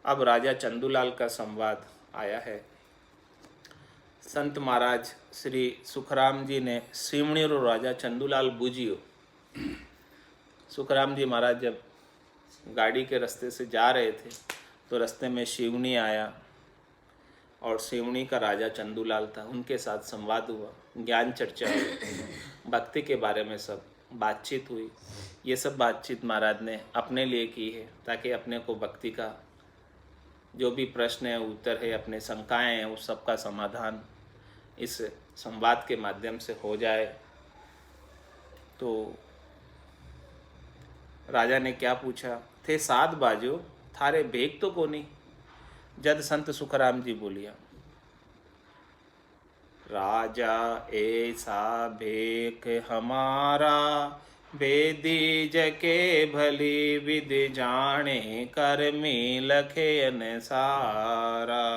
अब राजा चंदूलाल का संवाद आया है। संत महाराज श्री सुखराम जी ने सीवणीरो राजा चंदूलाल बूझियो। सुखराम जी महाराज जब गाड़ी के रास्ते से जा रहे थे तो रास्ते में शिवनी आया और शिवनी का राजा चंदूलाल था। उनके साथ संवाद हुआ, ज्ञान चर्चा हुई, भक्ति के बारे में सब बातचीत हुई। ये सब बातचीत महाराज ने अपने लिए की है ताकि अपने को भक्ति का जो भी प्रश्न है, उत्तर है, अपने शंकाएं हैं, उस सब का समाधान इस संवाद के माध्यम से हो जाए। तो राजा ने क्या पूछा, थे सात बाजो थारे भेग तो कोनी। जद संत सुखराम जी बोलिया, राजा ऐसा भेख हमारा, बेदी जके भली विधि जाने, कर्मी लखे सारा।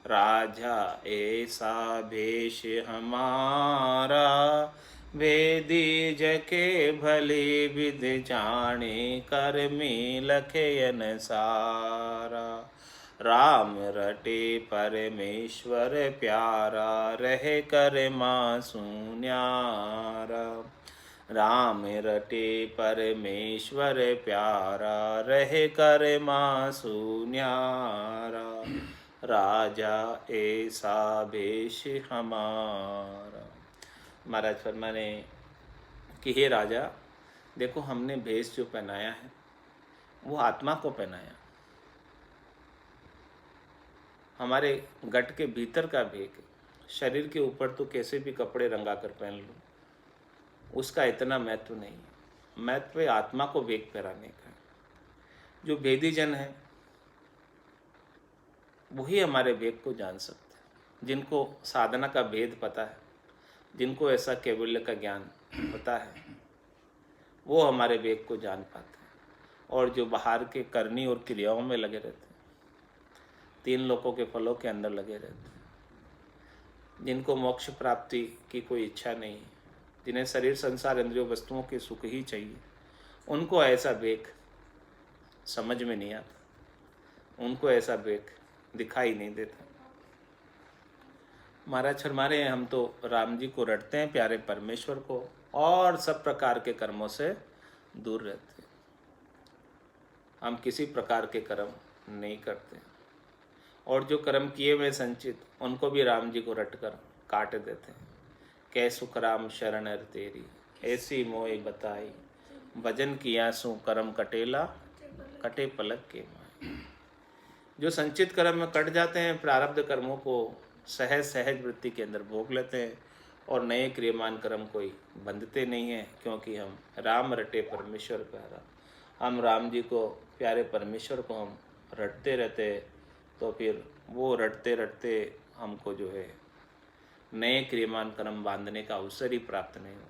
राजा ऐसा भेष हमारा, वेदी जके भली विधि जाने, कर्मी लखे सारा। राम रटे परमेश्वर प्यारा, रहे कर मासू न्यारा। राम रटे परमेश्वर प्यारा, रहे कर मासू न्यारा। राजा ऐसा भेष हमारा। महाराज फरमाने कि हे राजा, देखो हमने भेष जो पहनाया है वो आत्मा को पहनाया। हमारे गट के भीतर का भेग, शरीर के ऊपर तो कैसे भी कपड़े रंगा कर पहन लो, उसका इतना महत्व नहीं है। महत्व आत्मा को भेग पहनाने का। जो भेदी जन है वही हमारे भेग को जान सकते हैं। जिनको साधना का भेद पता है, जिनको ऐसा कैवल्य का ज्ञान पता है, वो हमारे भेग को जान पाते हैं। और जो बाहर के करनी और क्रियाओं में लगे रहते हैं, तीन लोकों के फलों के अंदर लगे रहते हैं, जिनको मोक्ष प्राप्ति की कोई इच्छा नहीं है, जिन्हें शरीर संसार इंद्रियों वस्तुओं के सुख ही चाहिए, उनको ऐसा भेद समझ में नहीं आता, उनको ऐसा भेद दिखाई नहीं देता। महाराज फरमारे, हम तो राम जी को रटते हैं, प्यारे परमेश्वर को, और सब प्रकार के कर्मों से दूर रहते हैं। हम किसी प्रकार के कर्म नहीं करते, और जो कर्म किए हुए संचित उनको भी राम जी को रटकर काट देते हैं। कै सुख राम शरण हर तेरी, ऐसी मोय बताई, भजन किया सु कर्म कटेला, कटे पलक के माय। जो संचित कर्म में कट जाते हैं, प्रारब्ध कर्मों को सहज सहज वृत्ति के अंदर भोग लेते हैं, और नए क्रियमान कर्म कोई बंधते नहीं हैं, क्योंकि हम राम रटे परमेश्वर प्यारा। हम राम जी को, प्यारे परमेश्वर को हम रटते रहते, तो फिर वो रटते रटते हमको जो है नए क्रियमान कर्म बांधने का अवसर ही प्राप्त नहीं होता।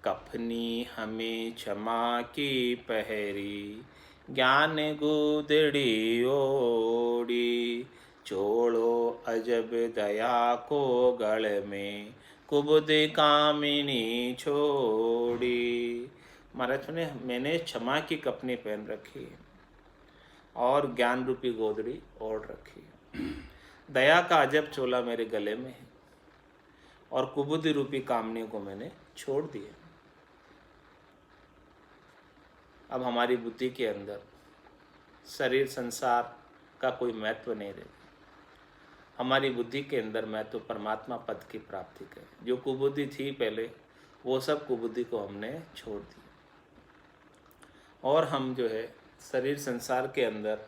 कफनी हमें क्षमा की पहरी, ज्ञान गुदड़ी ओड़ी, छोड़ो अजब दया को गढ़ में, कुबुद कामिनी छोड़ी। महाराज ने, मैंने क्षमा की कफनी पहन रखी है और ज्ञान रूपी गोदड़ी ओढ़ रखी है। दया का अजब चोला मेरे गले में है, और कुबुद्धि रूपी कामनियों को मैंने छोड़ दिया। अब हमारी बुद्धि के अंदर शरीर संसार का कोई महत्व नहीं रहे। हमारी बुद्धि के अंदर महत्व परमात्मा पद की प्राप्ति का है। जो कुबुद्धि थी पहले, वो सब कुबुद्धि को हमने छोड़ दिया, और हम जो है शरीर संसार के अंदर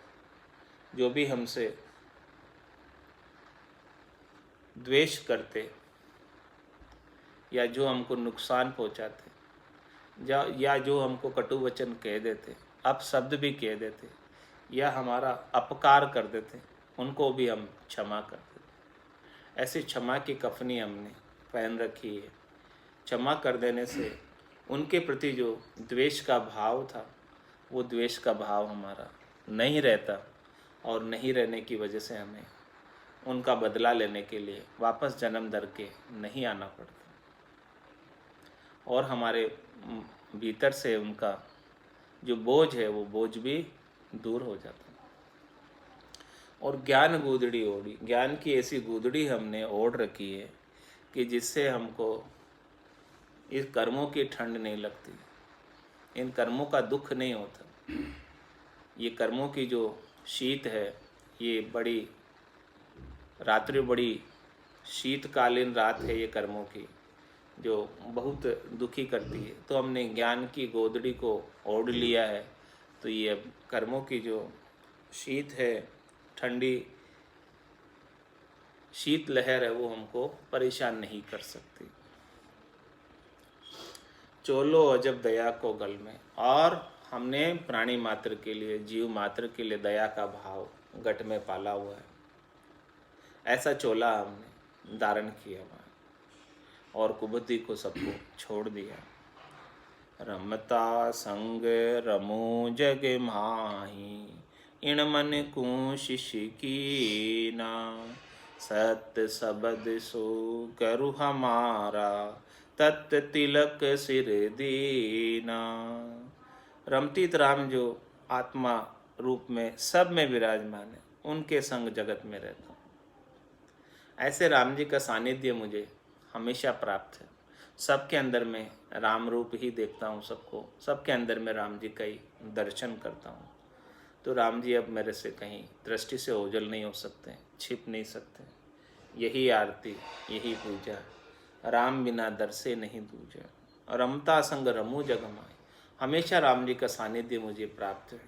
जो भी हमसे द्वेष करते, या जो हमको नुकसान पहुंचाते, या जो हमको कटु वचन कह देते, अपशब्द भी कह देते, या हमारा अपकार कर देते, उनको भी हम क्षमा कर देते। ऐसी क्षमा की कफनी हमने पहन रखी है। क्षमा कर देने से उनके प्रति जो द्वेष का भाव था, वो द्वेष का भाव हमारा नहीं रहता, और नहीं रहने की वजह से हमें उनका बदला लेने के लिए वापस जन्म दर के नहीं आना पड़ता, और हमारे भीतर से उनका जो बोझ है वो बोझ भी दूर हो जाता। और ज्ञान गूदड़ी ओढ़ी, ज्ञान की ऐसी गूदड़ी हमने ओढ़ रखी है कि जिससे हमको इस कर्मों की ठंड नहीं लगती, इन कर्मों का दुख नहीं होता। ये कर्मों की जो शीत है, ये बड़ी रात्रि, बड़ी शीतकालीन रात है ये कर्मों की, जो बहुत दुखी करती है। तो हमने ज्ञान की गोदड़ी को ओढ़ लिया है, तो ये अब कर्मों की जो शीत है, ठंडी शीत लहर है, वो हमको परेशान नहीं कर सकती। चोलो अजब दया को गल में, और हमने प्राणी मात्र के लिए, जीव मात्र के लिए दया का भाव गट में पाला हुआ है। ऐसा चोला हमने धारण किया हुआ है और कुबुद्धि को सबको छोड़ दिया। रमता संग रमो जग माही, इण मन को शिष्य कीना, सत्य सबद सो करु हमारा, तत् तिलक सिर दीना। रमतीत राम जो आत्मा रूप में सब में विराजमान है, उनके संग जगत में रहता हूँ। ऐसे राम जी का सानिध्य मुझे हमेशा प्राप्त है। सबके अंदर मैं राम रूप ही देखता हूँ, सबको, सबके अंदर मैं राम जी का ही दर्शन करता हूँ। तो राम जी अब मेरे से कहीं दृष्टि से ओझल नहीं हो सकते, छिप नहीं सकते। यही आरती, यही पूजा, राम बिना दर से नहीं दूजा। रमता संग रमू जग माई, हमेशा राम जी का सानिध्य मुझे प्राप्त है।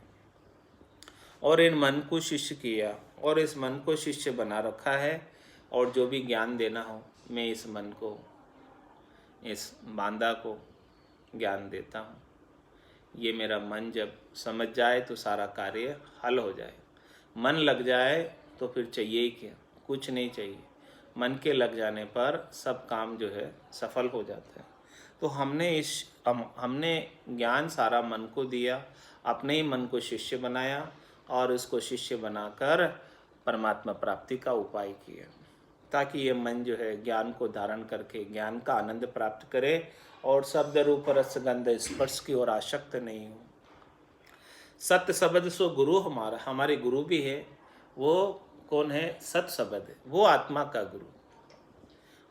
और इन मन को शिष्य किया, और इस मन को शिष्य बना रखा है। और जो भी ज्ञान देना हो, मैं इस मन को, इस बांदा को ज्ञान देता हूँ। ये मेरा मन जब समझ जाए तो सारा कार्य हल हो जाए। मन लग जाए तो फिर चाहिए ही क्या, कुछ नहीं चाहिए। मन के लग जाने पर सब काम जो है सफल हो जाता है। तो हमने ज्ञान सारा मन को दिया, अपने ही मन को शिष्य बनाया, और उसको शिष्य बनाकर परमात्मा प्राप्ति का उपाय किया, ताकि ये मन जो है ज्ञान को धारण करके ज्ञान का आनंद प्राप्त करे और शब्द रूप रस गंध स्पर्श की ओर आसक्त नहीं हो। सत्य शब्द सो गुरु हमारा, हमारे गुरु भी है। वो कौन है? सत शब्द है, वो आत्मा का गुरु।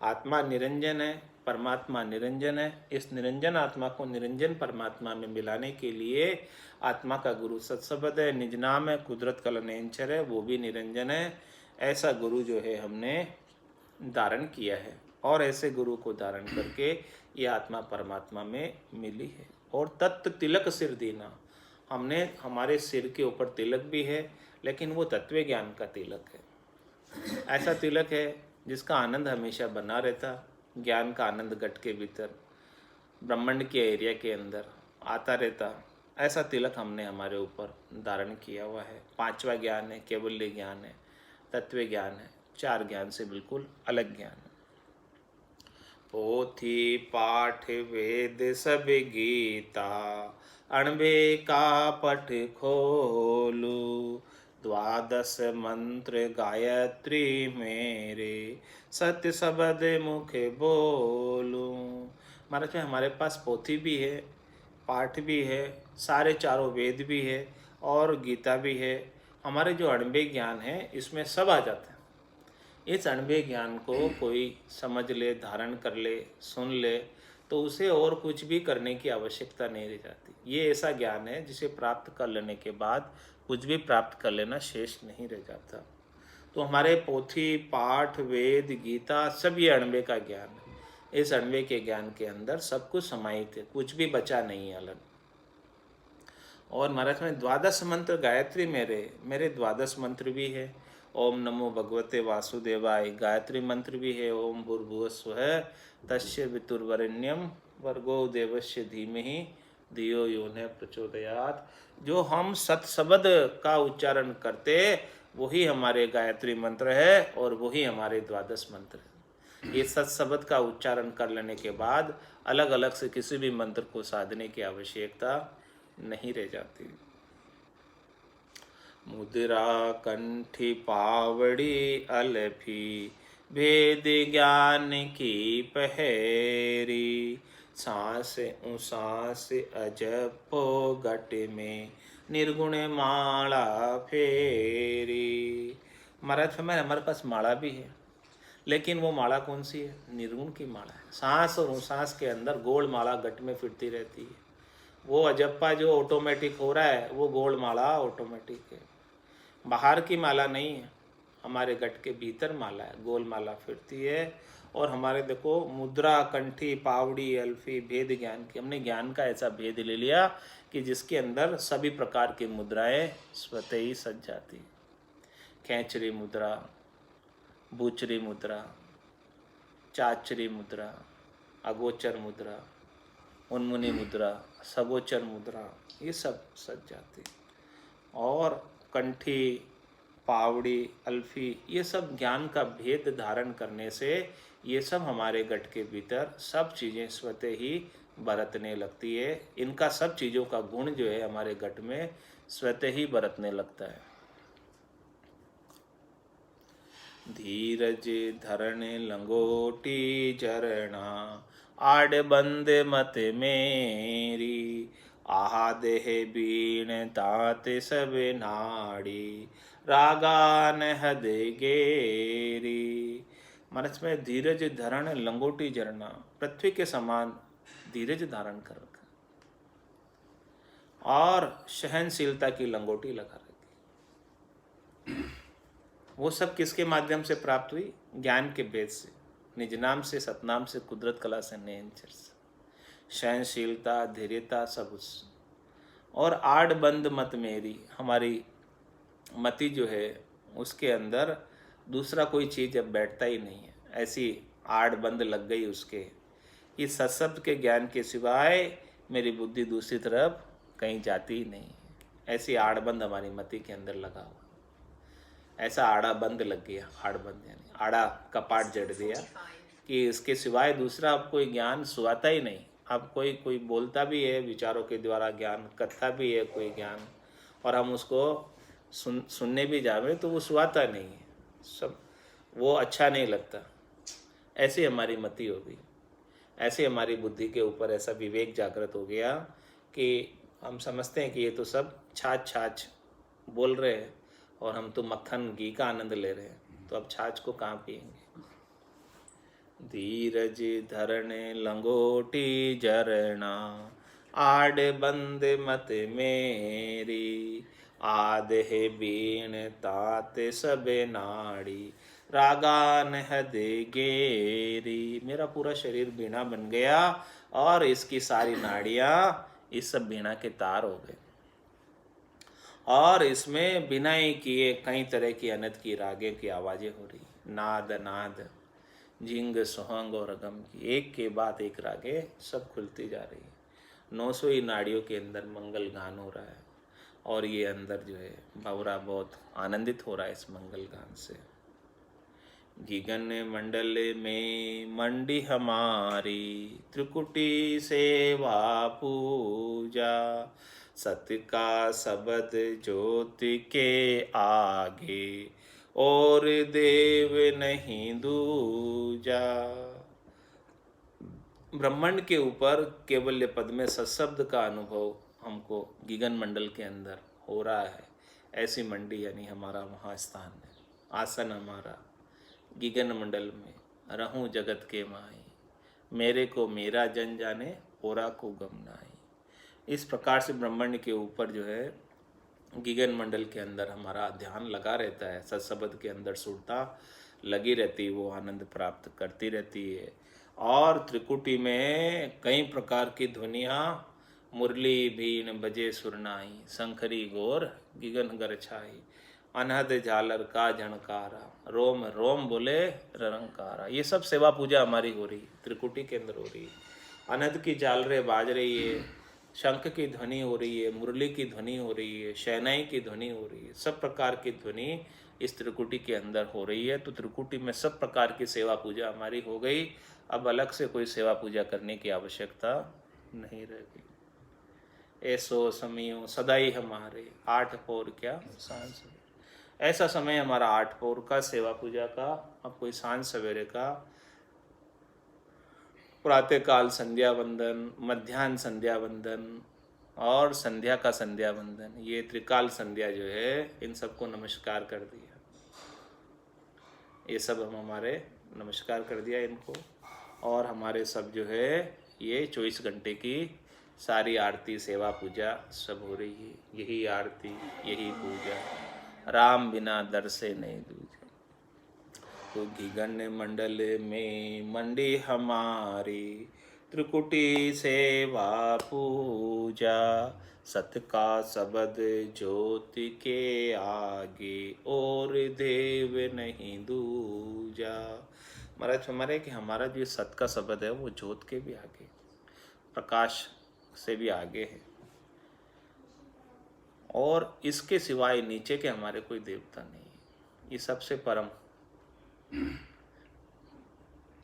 आत्मा निरंजन है, परमात्मा निरंजन है। इस निरंजन आत्मा को निरंजन परमात्मा में मिलाने के लिए आत्मा का गुरु सत शब्द है, निज नाम है, कुदरत कल नेंचर है, वो भी निरंजन है। ऐसा गुरु जो है हमने धारण किया है, और ऐसे गुरु को धारण करके ये आत्मा परमात्मा में मिली है। और तत्व तिलक सिर दीना, हमने, हमारे सिर के ऊपर तिलक भी है, लेकिन वो तत्व ज्ञान का तिलक है। ऐसा तिलक है जिसका आनंद हमेशा बना रहता, ज्ञान का आनंद गट के भीतर, ब्रह्मांड के एरिया के अंदर आता रहता। ऐसा तिलक हमने हमारे ऊपर धारण किया हुआ है। पांचवा ज्ञान है, केवल्य ज्ञान है, तत्व ज्ञान है, चार ज्ञान से बिल्कुल अलग ज्ञान है। पोथी पाठ वेद सब गीता, अणबे का पठ खोलू, द्वादश मंत्र गायत्री मेरे, सत्य शब्द मुख बोलू। महाराज में हमारे पास पोथी भी है, पाठ भी है, सारे चारों वेद भी है, और गीता भी है। हमारे जो अणबे ज्ञान है इसमें सब आ जाता है। इस अणबे ज्ञान को कोई समझ ले, धारण कर ले, सुन ले, तो उसे और कुछ भी करने की आवश्यकता नहीं रह जाती। ये ऐसा ज्ञान है जिसे प्राप्त कर लेने के बाद कुछ भी प्राप्त कर लेना शेष नहीं रह जाता। तो हमारे पोथी, पाठ, वेद, गीता सब ये अणबे का ज्ञान है। इस अणबे के ज्ञान के अंदर सब कुछ समाहित है, कुछ भी बचा नहीं है अलग। और महाराज में द्वादश मंत्र गायत्री मेरे द्वादश मंत्र भी है। ओम नमो भगवते वासुदेवाय गायत्री मंत्र भी है। ओम भूर्भुवस्सुः तस्य वितुर्वरेण्यम भर्गो देवस्य धीमहि धियो यो न प्रचोदयात्। जो हम सत शब्द का उच्चारण करते, वही हमारे गायत्री मंत्र है, और वही हमारे द्वादश मंत्र है। ये सत शब्द का उच्चारण कर लेने के बाद अलग अलग से किसी भी मंत्र को साधने की आवश्यकता नहीं रह जाती। मुद्रा कंठी पावड़ी अलफी, भेद ज्ञान की पहेरी, सांस उसास अजपो गट में, निर्गुण माला फेरी। महाराज फरमाए हमारे पास माला भी है, लेकिन वो माला कौन सी है? निर्गुण की माला है। सांस और सांस के अंदर गोल माला गट में फिरती रहती है। वो अजप्पा जो ऑटोमेटिक हो रहा है, वो गोल माला ऑटोमेटिक है, बाहर की माला नहीं है। हमारे गट के भीतर माला है, गोल माला फिरती है। और हमारे देखो मुद्रा, कंठी, पावड़ी, अल्फी, भेद ज्ञान की, हमने ज्ञान का ऐसा भेद ले लिया कि जिसके अंदर सभी प्रकार की मुद्राएं स्वतः ही सज जाती। खेचरी मुद्रा, बूचरी मुद्रा, चाचरी मुद्रा, अगोचर मुद्रा, उन्मुनी मुद्रा, सगोचर मुद्रा, ये सब सज जाती। और कंठी, पावड़ी, अल्फी, ये सब ज्ञान का भेद धारण करने से ये सब हमारे गट के भीतर सब चीज़ें स्वतः ही बरतने लगती है। इनका सब चीज़ों का गुण जो है हमारे गट में स्वतः ही बरतने लगता है। धीरज धरण लंगोटी चरणा, आड़ बंद मत मेरी, आहा देह बीण तात सब नाड़ी, रागान हद गेरी। महाराज में धीरज धरण लंगोटी झरना, पृथ्वी के समान धीरज धारण कर रखा और सहनशीलता की लंगोटी लगा रखी। वो सब किसके माध्यम से प्राप्त हुई? ज्ञान के भेद से, निज नाम से, सतनाम से, कुदरत कला से, नेचर से, सहनशीलता, धैर्यता, सब उस। और आड़ बंद मत मेरी, हमारी मति जो है उसके अंदर दूसरा कोई चीज़ अब बैठता ही नहीं है। ऐसी आड़ बंद लग गई उसके कि सत्शब्द के ज्ञान के सिवाय मेरी बुद्धि दूसरी तरफ कहीं जाती ही नहीं है। ऐसी आड़ बंद हमारी मति के अंदर लगा हुआ। ऐसा आड़ा बंद लग गया, आड़ बंद यानी आड़ा कपाट जड़ दिया कि इसके सिवाय दूसरा अब कोई ज्ञान सुहाता ही नहीं। अब कोई बोलता भी है विचारों के द्वारा ज्ञान, कथा भी है कोई ज्ञान, और हम उसको सुनने भी जावे तो वो सुहाता नहीं है, सब वो अच्छा नहीं लगता। ऐसी हमारी मति हो गई, ऐसे हमारी बुद्धि के ऊपर ऐसा विवेक जागृत हो गया कि हम समझते हैं कि ये तो सब छाछ छाछ बोल रहे हैं और हम तो मक्खन घी का आनंद ले रहे हैं, तो अब छाछ को कहाँ पिएंगे। धीरज धरण लंगोटी झरना, आड़ बंद मत मेरी, आधे बीण तात सब नाड़ी, रागान हद गेरी। मेरा पूरा शरीर बीणा बन गया और इसकी सारी नाड़ियाँ इस सब बीणा के तार हो गए। और इसमें बिना ही किए कई तरह की अनंत की रागे की आवाज़ें हो रही, नाद नाद, जिंग, सोहंग और अगम की, एक के बाद एक रागे सब खुलती जा रही है। 900 ही नाड़ियों के अंदर मंगल गान हो रहा है और ये अंदर जो है भंवरा बहुत आनंदित हो रहा है इस मंगल गान से। गगन मंडल में मंडी हमारी, त्रिकुटी सेवा पूजा, सत्य का शब्द ज्योति के आगे, और देव नहीं दूजा। ब्रह्मांड के ऊपर केवल्य पद में सत्शब्द का अनुभव हमको गगन मंडल के अंदर हो रहा है। ऐसी मंडी यानी हमारा महास्थान है, आसन हमारा गगन मंडल में। रहूं जगत के माई, मेरे को मेरा जन जाने, ओरा को गम नाई। इस प्रकार से ब्रह्मांड के ऊपर जो है गगन मंडल के अंदर हमारा ध्यान लगा रहता है, सत्शब्द के अंदर सुरता लगी रहती है, वो आनंद प्राप्त करती रहती है। और त्रिकुटी में कई प्रकार की ध्वनियाँ, मुरली बीन बजे सुरनाई, शंखरी गोर गगन गर छाई, अनहद झालर का झणकारा, रोम रोम बोले ररंकारा। ये सब सेवा पूजा हमारी हो रही है, त्रिकुटी के अंदर हो रही है। अनहद की झालरें बाज रही है, शंख की ध्वनि हो रही है, मुरली की ध्वनि हो रही है, शहनाई की ध्वनि हो रही है, सब प्रकार की ध्वनि इस त्रिकुटी के अंदर हो रही है। तो त्रिकुटी में सब प्रकार की सेवा पूजा हमारी हो गई। अब अलग से कोई सेवा पूजा करने की आवश्यकता नहीं रह गई। ऐसो समयो सदाई हमारे, 8 पौर क्या सांझ। ऐसा समय हमारा 8 पौर का सेवा पूजा का, अब कोई सांझ सवेरे का, प्रातःकाल संध्या वंदन, मध्याह्न संध्या वंदन और संध्या का संध्या वंदन, ये त्रिकाल संध्या जो है इन सबको नमस्कार कर दिया। ये सब हम हमारे नमस्कार कर दिया इनको, और हमारे सब जो है ये 24 घंटे की सारी आरती सेवा पूजा सब हो रही है। यही आरती यही पूजा, राम बिना दर से नहीं दूजा। तो घिगन मंडल में मंडी हमारी, त्रिकुटी सेवा पूजा, सत का सबद ज्योति के आगे, और देव नहीं दूजा। महाराज हमारे कि हमारा जो सत का शब्द है वो ज्योत के भी आगे, प्रकाश से भी आगे है, और इसके सिवाय नीचे के हमारे कोई देवता नहीं है। ये सबसे परम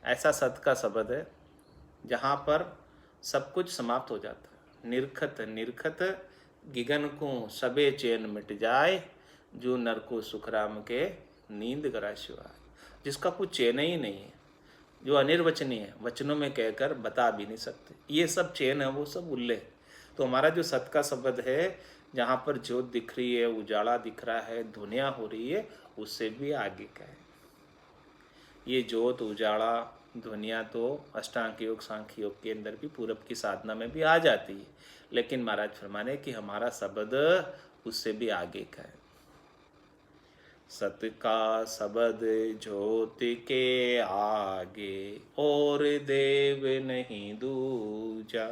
ऐसा सत का शब्द है जहाँ पर सब कुछ समाप्त हो जाता है। निरखत निरखत गिगन को सबे चैन मिट जाए, जो नर को सुखराम के नींद करा शिवाय। जिसका कुछ चैन ही नहीं है, जो अनिर्वचनीय है, वचनों में कहकर बता भी नहीं सकते, ये सब चैन है वो सब उल्ले। तो हमारा जो सत का शब्द है, जहाँ पर ज्योत दिख रही है, उजाला दिख रहा है, धुनिया हो रही है, उससे भी आगे का है। ये ज्योत उजाला ध्वनिया तो अष्टांग योग सांख्य योग के अंदर भी पूरब की साधना में भी आ जाती है, लेकिन महाराज फरमाने कि हमारा शब्द उससे भी आगे का है। सत का शब्द ज्योति के आगे, और देव नहीं दूजा।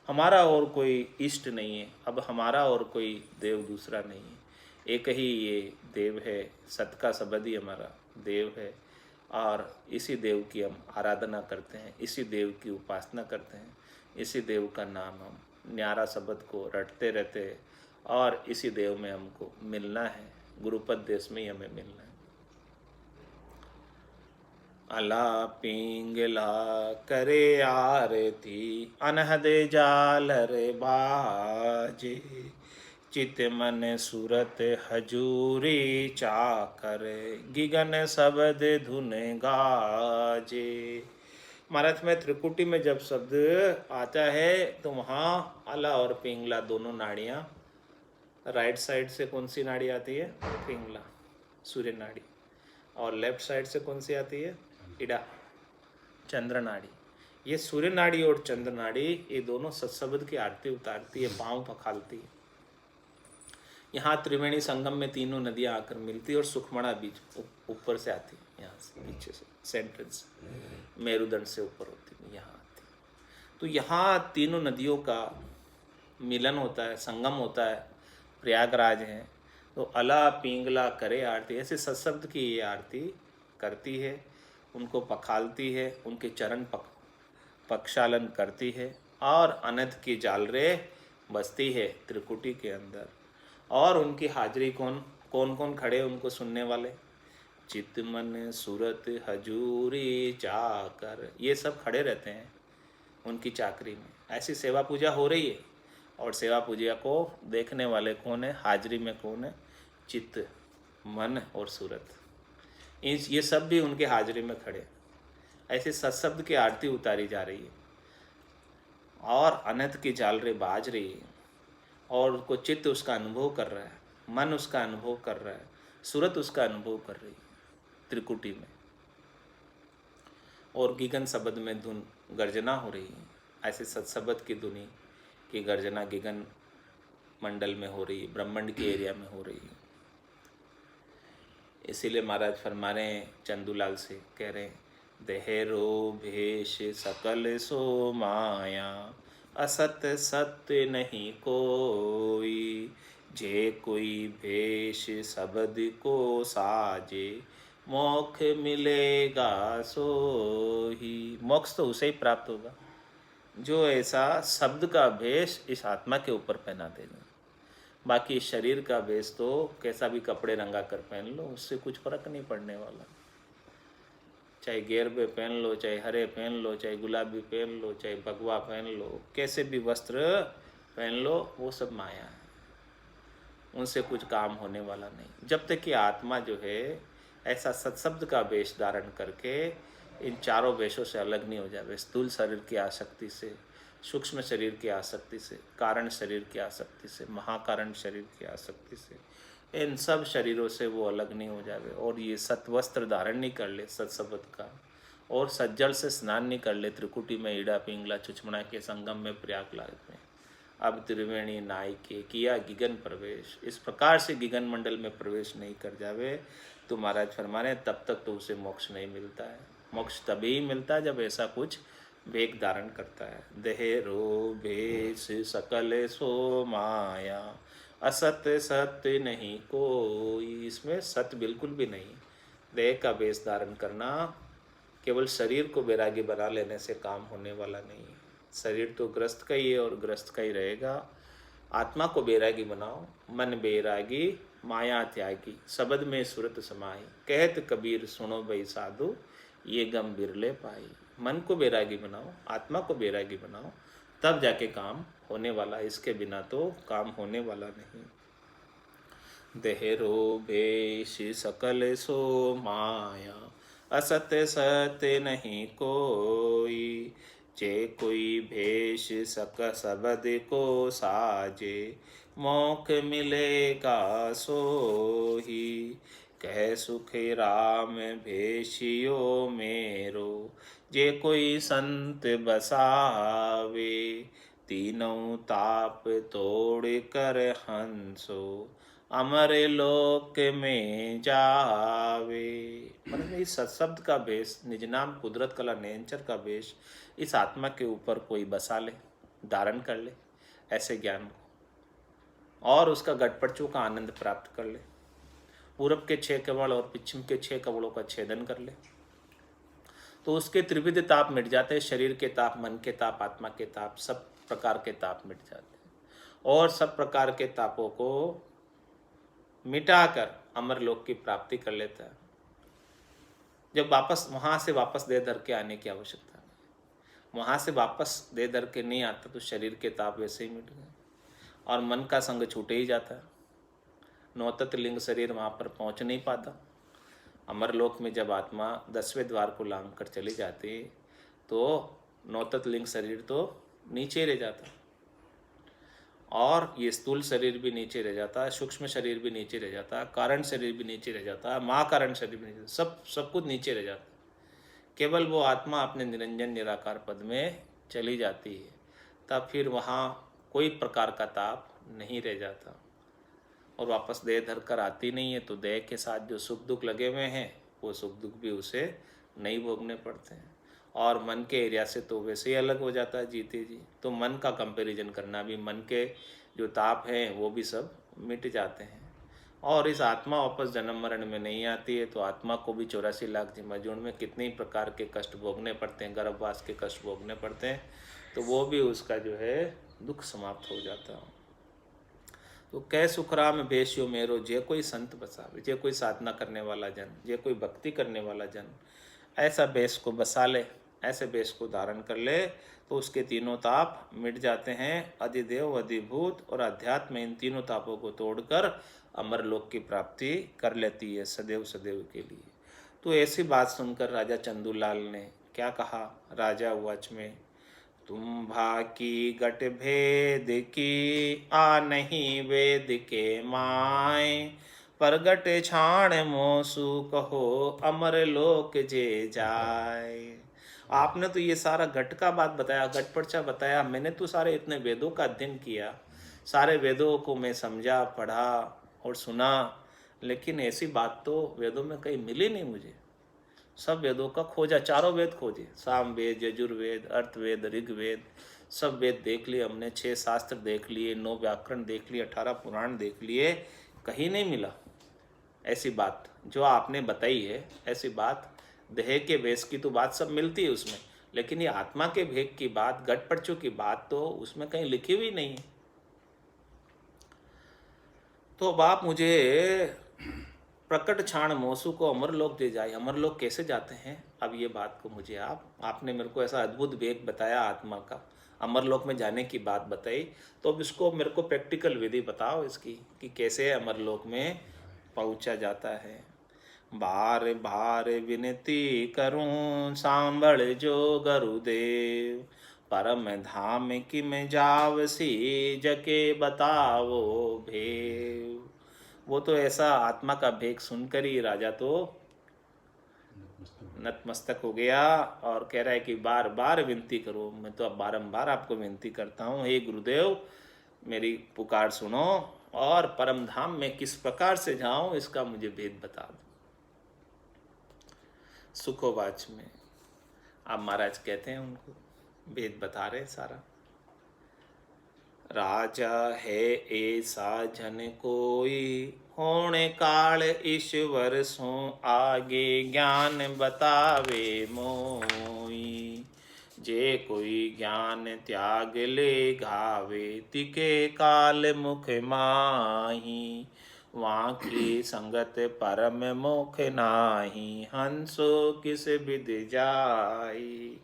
हमारा और कोई इष्ट नहीं है, अब हमारा और कोई देव दूसरा नहीं है, एक ही ये देव है। सत का शब्द ही हमारा देव है, और इसी देव की हम आराधना करते हैं, इसी देव की उपासना करते हैं, इसी देव का नाम हम न्यारा शब्द को रटते रहते हैं, और इसी देव में हमको मिलना है, गुरुपद देश में ही हमें मिलना है। अला पिंगला करे आरती, अनहद जालर बाजे, चित मन सूरत हजूरी चाकर, गिगन शब्द धुन गाजे। महाराज में त्रिकुटी में जब शब्द आता है तो वहाँ अला और पिंगला दोनों नाड़ियाँ, राइट साइड से कौन सी नाड़ी आती है? पिंगला, सूर्य नाड़ी, और लेफ्ट साइड से कौन सी आती है? इडा, चंद्र नाड़ी। ये सूर्य नाड़ी और चंद्र नाड़ी ये दोनों सत्शब्द की आरती उतारती है, पाँव पखालती है। यहाँ त्रिवेणी संगम में तीनों नदियाँ आकर मिलती है, और सुखमणा बीच ऊपर से आती है, यहाँ से पीछे से सेंट्रल से मेरुदंड से ऊपर होती है, यहाँ आती है। तो यहाँ तीनों नदियों का मिलन होता है, संगम होता है, प्रयागराज है। तो अला पिंगला करे आरती, ऐसे सत्शब्द की ये आरती करती है, उनको पखालती है, उनके चरण पक्षालन करती है, और अनंत की जालरे बसती है त्रिकुटी के अंदर। और उनकी हाजिरी कौन कौन खड़े उनको सुनने वाले? चित मन सूरत हजूरी चाकर, ये सब खड़े रहते हैं उनकी चाकरी में। ऐसी सेवा पूजा हो रही है, और सेवा पूजा को देखने वाले कौन है? हाजिरी में कौन है? चित्त, मन और सूरत, ये सब भी उनके हाजिरी में खड़े। ऐसे सत्शब्द की आरती उतारी जा रही है, और अनंत की जालरे बाज रही है, और उसको चित्त उसका अनुभव कर रहा है, मन उसका अनुभव कर रहा है, सूरत उसका अनुभव कर रही है त्रिकुटी में। और गिगन शब्द में धुन गर्जना हो रही है, ऐसे सत्शब्द की धुनी की गर्जना गिगन मंडल में हो रही है, ब्रह्मांड के एरिया में हो रही है। इसीलिए महाराज फरमा रहे हैं, चंदूलाल से कह रहे हैं, देहरो भेष सकल सो माया, असत सत्य नहीं कोई, जे कोई भेष शब्द को साजे, मोक्ष मिलेगा सोही। मोक्ष तो उसे ही प्राप्त होगा जो ऐसा शब्द का भेष इस आत्मा के ऊपर पहना देगा। बाकी शरीर का भेष तो कैसा भी कपड़े रंगा कर पहन लो, उससे कुछ फर्क नहीं पड़ने वाला। चाहे गेरबे पहन लो, चाहे हरे पहन लो, चाहे गुलाबी पहन लो, चाहे भगवा पहन लो, कैसे भी वस्त्र पहन लो, वो सब माया है, उनसे कुछ काम होने वाला नहीं। जब तक कि आत्मा जो है ऐसा सत्शब्द का वेश धारण करके इन चारों वेशों से अलग नहीं हो जाए, स्थूल शरीर की आसक्ति से, सूक्ष्म शरीर की आसक्ति से, कारण शरीर की आसक्ति से, महाकारण शरीर की आसक्ति से, इन सब शरीरों से वो अलग नहीं हो जावे, और ये सत्वस्त्र धारण नहीं कर ले सत्सबद का, और सज्जल से स्नान नहीं कर ले त्रिकुटी में ईड़ा पिंगला चुचमणा के संगम में प्रयागराज में, अब त्रिवेणी नाई के किया गिगन प्रवेश, इस प्रकार से गिगन मंडल में प्रवेश नहीं कर जावे तो महाराज फरमाने तब तक तो उसे मोक्ष नहीं मिलता है। मोक्ष तभी मिलता है जब ऐसा कुछ वेग धारण करता है। देहरो भेष सकल सो माया, असत्य सत्य नहीं कोई, इसमें सत्य बिल्कुल भी नहीं। देह का वेश धारण करना केवल शरीर को बैरागी बना लेने से काम होने वाला नहीं है। शरीर तो ग्रस्त का ही है और ग्रस्त का ही रहेगा। आत्मा को बैरागी बनाओ, मन बैरागी माया त्यागी, शब्द में सुरत समाई, कहत कबीर सुनो भई साधु, ये गम बिरले पाई। मन को बैरागी बनाओ, आत्मा को बैरागी बनाओ, तब जाके काम होने वाला, इसके बिना तो काम होने वाला नहीं। देहरो भेष सकल सो माया, असत्य सत्य नहीं कोई, जे कोई भेष सक सबद को साजे, मोक्ष मिलेगा सोही। कह सुख राम भेषियो मेरो, जे कोई संत बसावे, तीनों ताप तोड़ कर हंसो, अमर लोक में जावे। मतलब इस सत्शब्द का भेष, निज नाम कुदरत कला नेंचर का भेष इस आत्मा के ऊपर कोई बसा ले, धारण कर ले ऐसे ज्ञान को, और उसका गटपटचू का आनंद प्राप्त कर ले, पूरब के 6 कवल और पश्चिम के 6 कवलों का छेदन कर ले, तो उसके त्रिविध ताप मिट जाते हैं। शरीर के ताप, मन के ताप, आत्मा के ताप, सब प्रकार के ताप मिट जाते हैं, और सब प्रकार के तापों को मिटाकर अमर लोक की प्राप्ति कर लेता है। जब वापस वहाँ से वापस दे धर के आने की आवश्यकता नहीं, वहाँ से वापस दे धर के नहीं आता तो शरीर के ताप वैसे ही मिट गए और मन का संग छूटे ही जाता है। नौतत लिंग शरीर वहाँ पर पहुँच नहीं पाता। अमरलोक में जब आत्मा 10वें द्वार को लांघ कर चली जाती तो नौतत लिंग शरीर तो नीचे रह जाता, और ये स्थूल शरीर भी नीचे रह जाता है, सूक्ष्म शरीर भी नीचे रह जाता है, कारण शरीर भी नीचे रह जाता है, महाकारण शरीर भी नीचे, सब कुछ नीचे रह जाता है। केवल वो आत्मा अपने निरंजन निराकार पद में चली जाती है, तब फिर वहाँ कोई प्रकार का ताप नहीं रह जाता, और वापस देह धर कर आती नहीं है, तो देह के साथ जो सुख दुख लगे हुए हैं वो सुख दुख भी उसे नहीं भोगने पड़ते हैं, और मन के एरिया से तो वैसे ही अलग हो जाता है जीते जी। तो मन का कंपैरिजन करना भी, मन के जो ताप हैं वो भी सब मिट जाते हैं, और इस आत्मा वापस जन्म मरण में नहीं आती है। तो आत्मा को भी 84 लाख जिम्माजून में कितने प्रकार के कष्ट भोगने पड़ते हैं, गर्भवास के कष्ट भोगने पड़ते हैं, तो वो भी उसका जो है दुख समाप्त हो जाता है। तो कै सुखराम भेषियो मेरो, जे कोई संत बसावे, जे कोई साधना करने वाला जन, जे कोई भक्ति करने वाला जन ऐसा भेष को बसा ले, ऐसे भेष को धारण कर ले, तो उसके तीनों ताप मिट जाते हैं। अधिदेव, अधिभूत और अध्यात्म, इन तीनों तापों को तोड़कर अमरलोक की प्राप्ति कर लेती है सदैव सदैव के लिए। तो ऐसी बात सुनकर राजा चंदूलाल ने क्या कहा? राजा उवाच में, तुम भाकी गट भेद की आ नहीं वेद के माय, परगट छाण मोसु कहो अमर लोक जे जाय। आपने तो ये सारा घट का बात बताया, घट पर्चा बताया, मैंने तो सारे इतने वेदों का अध्ययन किया, सारे वेदों को मैं समझा, पढ़ा और सुना, लेकिन ऐसी बात तो वेदों में कहीं मिली नहीं मुझे। सब वेदों का खोजा, चारों वेद खोजे, साम वेद, यजुर्वेद, अर्थवेद, ऋग्वेद, सब वेद देख लिए हमने, 6 शास्त्र देख लिए, 9 व्याकरण देख लिए, 18 पुराण देख लिए, कहीं नहीं मिला ऐसी बात जो आपने बताई है। ऐसी बात देह के भेष की तो बात सब मिलती है उसमें, लेकिन ये आत्मा के भेद की बात, गटपटचों की बात तो उसमें कहीं लिखी हुई नहीं है। तो अब आप मुझे प्रकट छाण मोसू को अमरलोक दे जाए, अमरलोक कैसे जाते हैं, अब ये बात को मुझे आपने मेरे को ऐसा अद्भुत वेग बताया आत्मा का, अमरलोक में जाने की बात बताई, तो अब इसको मेरे को प्रैक्टिकल विधि बताओ इसकी कि कैसे अमरलोक में पहुंचा जाता है। बार बार विनती करूं सांभल जो गुरुदेव, परम धाम की में जावसी जके बताओ भेव। वो तो ऐसा आत्मा का भेद सुनकर ही राजा तो नतमस्तक हो गया और कह रहा है कि बार बार विनती करो। मैं तो अब बारंबार आपको विनती करता हूँ, हे गुरुदेव मेरी पुकार सुनो और परम धाम में किस प्रकार से जाऊं इसका मुझे भेद बता दो। सुखोवाच में आप महाराज कहते हैं उनको भेद बता रहे सारा। राजा है ऐसा जन कोई होने काल ईश्वर सो आगे ज्ञान बतावे मोई। जे कोई ज्ञान त्याग ले घावे तिके काल मुख माही। वहाँ की संगत परम मुख नाही हंसो किस विद जाई।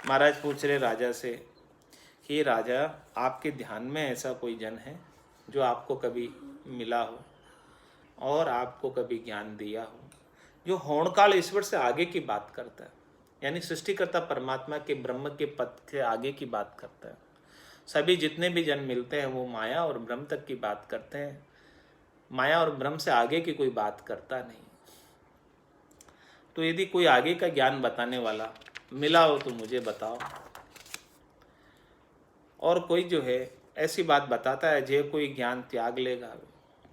महाराज पूछ रहे राजा से, हे राजा आपके ध्यान में ऐसा कोई जन है जो आपको कभी मिला हो और आपको कभी ज्ञान दिया हो, जो होणकाल ईश्वर से आगे की बात करता है, यानी सृष्टिकर्ता परमात्मा के ब्रह्म के पद के आगे की बात करता है। सभी जितने भी जन मिलते हैं वो माया और ब्रह्म तक की बात करते हैं, माया और ब्रह्म से आगे की कोई बात करता नहीं। तो यदि कोई आगे का ज्ञान बताने वाला मिला हो तो मुझे बताओ। और कोई जो है ऐसी बात बताता है जो कोई ज्ञान त्याग लेगा,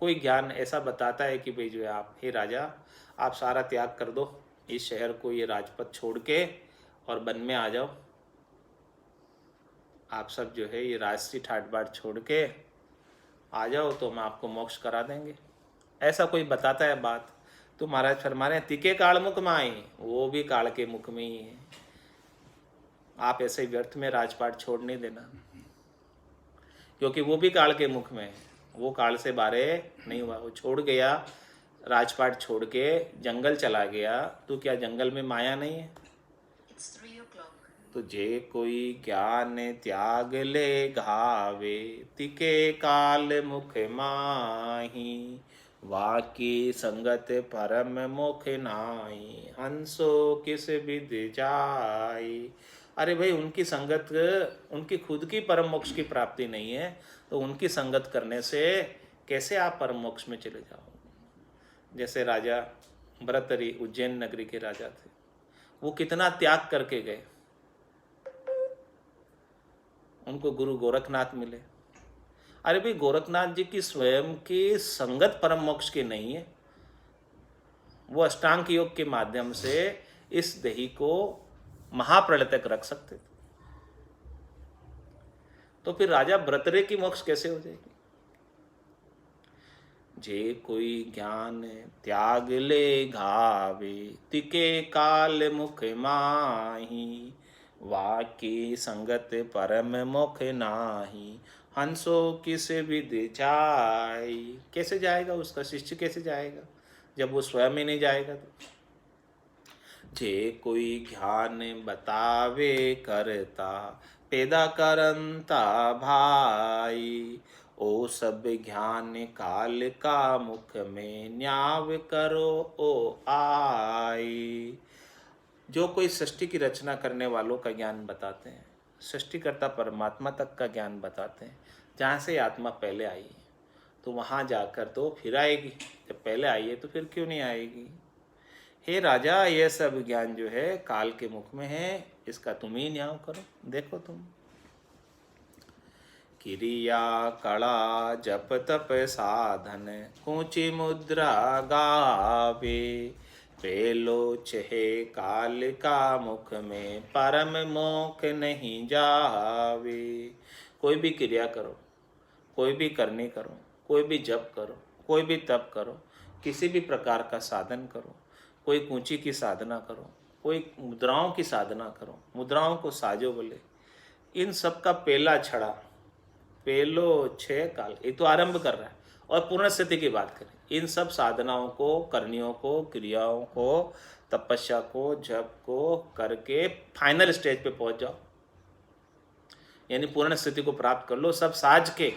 कोई ज्ञान ऐसा बताता है कि भाई जो है आप, हे राजा आप सारा त्याग कर दो, इस शहर को, ये राजपथ छोड़ के और वन में आ जाओ। आप सब जो है ये राजसी ठाट बाट छोड़ के आ जाओ तो हम आपको मोक्ष करा देंगे। ऐसा कोई बताता है बात तो महाराज फरमा रहे हैं तिके काल मुख में आई, वो भी काल के मुख में ही है। आप ऐसे व्यर्थ में राजपाट छोड़ नहीं देना, क्योंकि वो भी काल के मुख में है, वो काल से बारे नहीं हुआ। वो छोड़ गया, राजपाट छोड़ के जंगल चला गया, तो क्या जंगल में माया नहीं है? तो जे कोई ज्ञान त्याग ले घावे तिके काल मुख माही। वाकी संगत परम मुख नाही हंसो किस विद जाई। अरे भाई उनकी संगत, उनकी खुद की परम मोक्ष की प्राप्ति नहीं है, तो उनकी संगत करने से कैसे आप परम मोक्ष में चले जाओ। जैसे राजा भरतरी उज्जैन नगरी के राजा थे, वो कितना त्याग करके गए, उनको गुरु गोरखनाथ मिले। अरे भाई गोरखनाथ जी की स्वयं की संगत परम मोक्ष की नहीं है, वो अष्टांग योग के माध्यम से इस देही को महाप्रलय तक रख सकते थे। तो फिर राजा भरतरे की मोक्ष कैसे हो जाएगी? जे कोई ज्ञान त्याग ले घावे तिके काल मुख माही। वाकी संगत परम मुख नाही हंसो किस विद जाई। कैसे जाएगा उसका शिष्य, कैसे जाएगा जब वो स्वयं ही नहीं जाएगा? तो जे कोई ज्ञान बतावे करता पैदा करंता भाई। ओ सब ज्ञान काल का मुख में न्याव करो ओ आई। जो कोई सृष्टि की रचना करने वालों का ज्ञान बताते हैं, सृष्टिकर्ता परमात्मा तक का ज्ञान बताते हैं, जहाँ से आत्मा पहले आई है तो वहाँ जाकर तो फिर आएगी, जब पहले आई है तो फिर क्यों नहीं आएगी। हे राजा यह सब ज्ञान जो है काल के मुख में है, इसका तुम ही न्याय करो। देखो तुम क्रिया कला जप तप साधन ऊंची मुद्रा गावे। पेलो चहे काल का मुख में परम मोख नहीं जावे। कोई भी क्रिया करो, कोई भी करनी करो, कोई भी जप करो, कोई भी तप करो, किसी भी प्रकार का साधन करो, कोई कुंची की साधना करो, कोई मुद्राओं की साधना करो, मुद्राओं को साजो बोले, इन सब का पहला छड़ा, पहलो छह काल, ये तो आरंभ कर रहा है। और पूर्ण स्थिति की बात करें, इन सब साधनाओं को, करनियों को, क्रियाओं को, तपस्या को, जप को करके फाइनल स्टेज पे पहुंच जाओ, यानी पूर्ण स्थिति को प्राप्त कर लो सब साज के।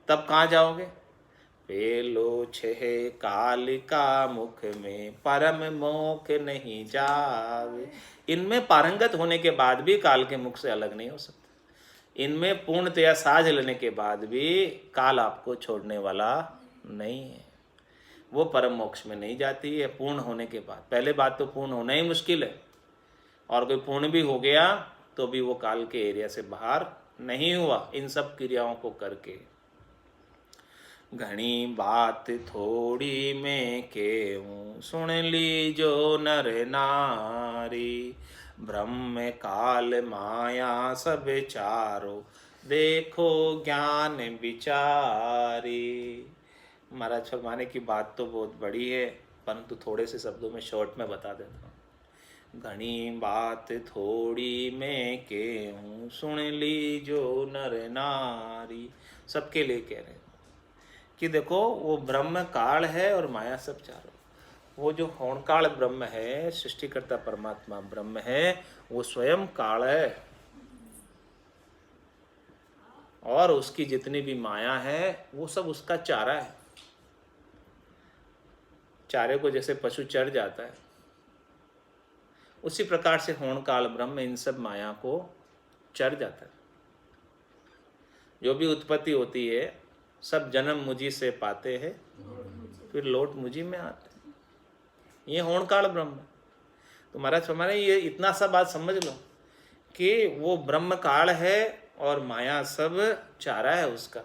तब कहाँ जाओगे? पेलो छह कालिका मुख में, परम मोख नहीं जावे। इनमें पारंगत होने के बाद भी काल के मुख से अलग नहीं हो सकते। इनमें पूर्णतया साझ लेने के बाद भी काल आपको छोड़ने वाला नहीं है। वो परम मोक्ष में नहीं जाती है पूर्ण होने के बाद। पहले बात तो पूर्ण होना ही मुश्किल है, और कोई पूर्ण भी हो गया तो भी वो काल के एरिया से बाहर नहीं हुआ इन सब क्रियाओं को करके। घनी बात थोड़ी में केहूँ, सुन ली जो नर नारी। ब्रह्म काल माया सब चारो, देखो ज्ञान विचारी। महाराज फरमाने की बात तो बहुत बड़ी है, परंतु थोड़े से शब्दों में शॉर्ट में बता देता हूँ। घनी बात थोड़ी में केहूँ, सुन ली जो नर नारी। सबके लिए कह रहे हैं कि देखो वो ब्रह्म काल है और माया सब चारों। वो जो होणकाल ब्रह्म है, सृष्टिकर्ता परमात्मा ब्रह्म है, वो स्वयं काल है, और उसकी जितनी भी माया है वो सब उसका चारा है। चारे को जैसे पशु चर जाता है, उसी प्रकार से होणकाल ब्रह्म इन सब माया को चर जाता है। जो भी उत्पत्ति होती है सब जन्म मुझी से पाते हैं, फिर लौट मुझी में आते हैं। ये होणकाल ब्रह्म। तो महाराज हमारे ये इतना सा बात समझ लो कि वो ब्रह्म काल है और माया सब चारा है उसका।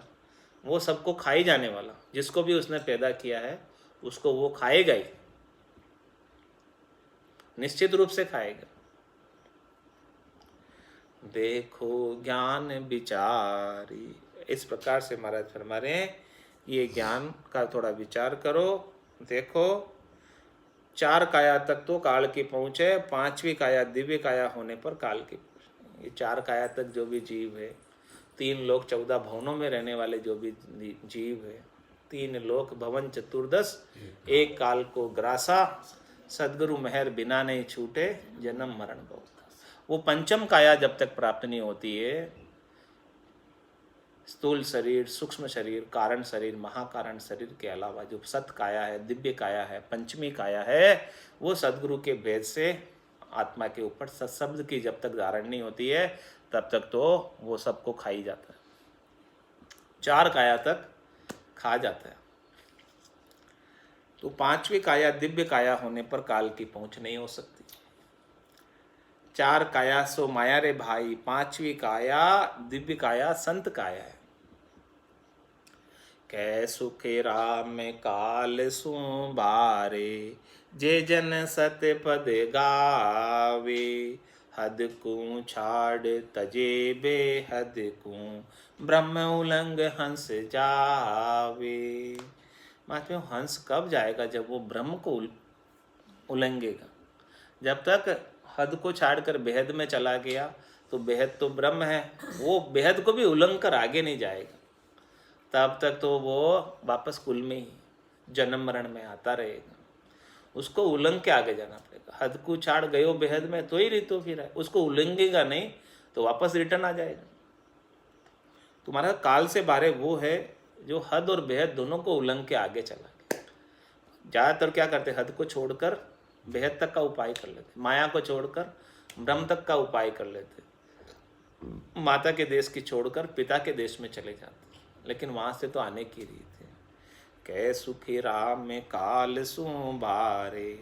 वो सबको खाई जाने वाला, जिसको भी उसने पैदा किया है उसको वो खाएगा ही, निश्चित रूप से खाएगा। देखो ज्ञान विचारी, इस प्रकार से महाराज फरमा रहे हैं ये ज्ञान का थोड़ा विचार करो। देखो 4 काया तक तो काल की पहुँच है, 5वीं काया दिव्य काया होने पर काल की पहुँच। ये 4 काया तक जो भी जीव है, 3 लोक 14 भवनों में रहने वाले जो भी जीव है, 3 लोक भवन चतुर्दश, एक काल को ग्रासा, सदगुरु मेहर बिना नहीं छूटे, जन्म मरण बहुत। वो पंचम काया जब तक प्राप्त नहीं होती है, स्थूल शरीर, सूक्ष्म शरीर, कारण शरीर, महाकारण शरीर के अलावा जो सत काया है, दिव्य काया है, पंचमी काया है, वो सदगुरु के भेद से आत्मा के ऊपर सत्शब्द की जब तक धारण नहीं होती है तब तक तो वो सबको खाई जाता है। 4 काया तक खा जाता है। तो 5वीं काया दिव्य काया होने पर काल की पहुंच नहीं हो सकती। 4 काया सो माया रे भाई, 5वीं काया दिव्य काया संत काया है। कै सुखे राम काल सु बारे, जे जन सत पद गावे। हद को छाड़ तजे बेहद को, ब्रह्म उलंग हंस जावे। मतलब हंस कब जाएगा? जब वो ब्रह्म को उलंघेगा। जब तक हद को छाड़कर बेहद में चला गया तो बेहद तो ब्रह्म है, वो बेहद को भी उलंघ कर आगे नहीं जाएगा, तब तक तो वो वापस कुल में ही जन्म मरण में आता रहेगा। उसको उलंघ के आगे जाना पड़ेगा। हद को छाड़ गयो बेहद में तो ही ऋतु फिर है, उसको उलंघेगा नहीं तो वापस रिटर्न आ जाएगा। तुम्हारा काल से बारे वो है जो हद और बेहद दोनों को उलंघ के आगे चला गया। ज़्यादातर क्या करते, हद को छोड़कर बेहद तक का उपाय कर लेते, माया को छोड़कर ब्रह्म तक का उपाय कर लेते, माता के देश की छोड़कर पिता के देश में चले जाते, लेकिन वहाँ से तो आने की रीत है। कै सुखी राम में काल सु बारे,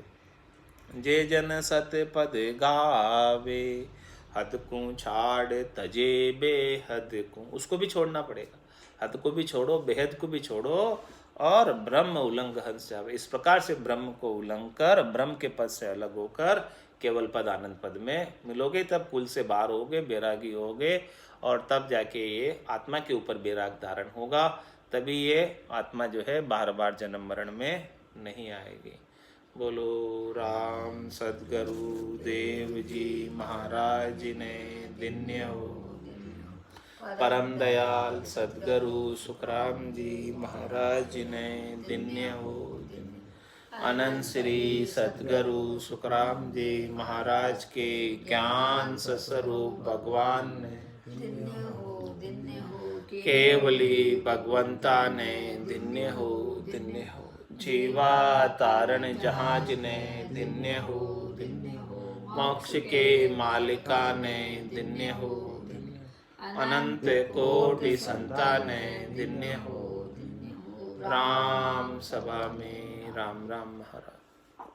जे जन सत पद गावे। हद को छाड़ तजे बेहद को, उसको भी छोड़ना पड़ेगा। हद को भी छोड़ो, बेहद को भी छोड़ो, और ब्रह्म उलंघ हंस जावे। इस प्रकार से ब्रह्म को उलंघ कर ब्रह्म के पद से अलग होकर केवल पद आनंद पद में मिलोगे, तब कुल से बाहर होगे, बैरागी होगे, और तब जाके ये आत्मा के ऊपर बैराग धारण होगा। तभी ये आत्मा जो है बार बार जन्म मरण में नहीं आएगी। बोलो राम सद्गुरु देव जी महाराज ने दिन्य हो। परम दयाल सद्गुरु सुखराम जी महाराज ने दिन्य हो। अनंत श्री सद्गुरु सुखराम जी महाराज के ज्ञान स्वरूप भगवान ने केवली भगवंता ने दिन्य हो। दिन्य हो। जीवा तारण जहाज ने दिन्य हो, दिन्य हो। मोक्ष के मालिका ने दिन्य हो, अनंत कोटि संताने दिन्य हो। राम सभा में राम राम महाराज।